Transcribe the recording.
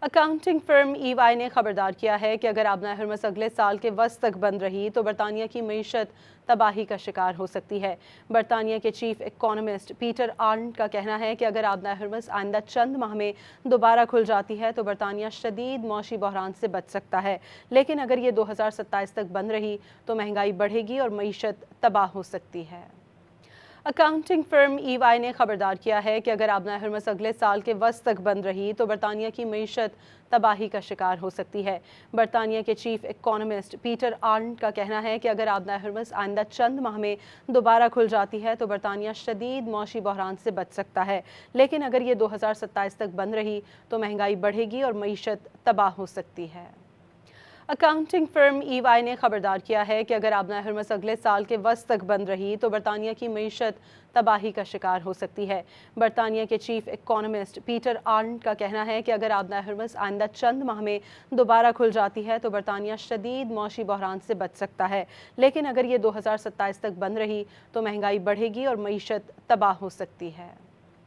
Accounting firm EY ने खबरदार किया है कि अगर आबना हरमस अगले साल के वस्त तक बंद रही तो बरतानिया की मईशत तबाही का शिकार हो सकती है। बरतानिया के चीफ इकोनॉमिस्ट पीटर आर्नल्ड का कहना है कि अगर आबना हरमस आइंदा चंद माह में दोबारा खुल जाती है तो बरतानिया शदीद मौशी बहरान से बच सकता है, लेकिन अगर ये 2027 तक बंद रही तो महंगाई बढ़ेगी और मईशत तबाह हो सकती है। अकाउंटिंग फर्म EY ने खबरदार किया है कि अगर आबना हरमस अगले साल के वस्त तक बंद रही तो बरतानिया की मईशत तबाही का शिकार हो सकती है। बरतानिया के चीफ इकोनॉमिस्ट पीटर आर्नल्ड का कहना है कि अगर आबना हरमस आइंदा चंद माह में दोबारा खुल जाती है तो बरतानिया शदीद मौशी बहरान से बच सकता है, लेकिन अगर ये 2027 तक बंद रही तो महंगाई बढ़ेगी और मईशत तबाह हो सकती है। अकाउंटिंग फर्म EY ने खबरदार किया है कि अगर आबना हरमस अगले साल के वस्त तक बंद रही तो बरतानिया की मईशत तबाही का शिकार हो सकती है। बरतानिया के चीफ इकोनॉमिस्ट पीटर आर्नल्ड का कहना है कि अगर आबना हरमस आइंदा चंद माह में दोबारा खुल जाती है तो बरतानिया शदीद मौशी बहरान से बच सकता है, लेकिन अगर ये 2027 तक बंद रही तो महंगाई बढ़ेगी और मईशत तबाह हो सकती है।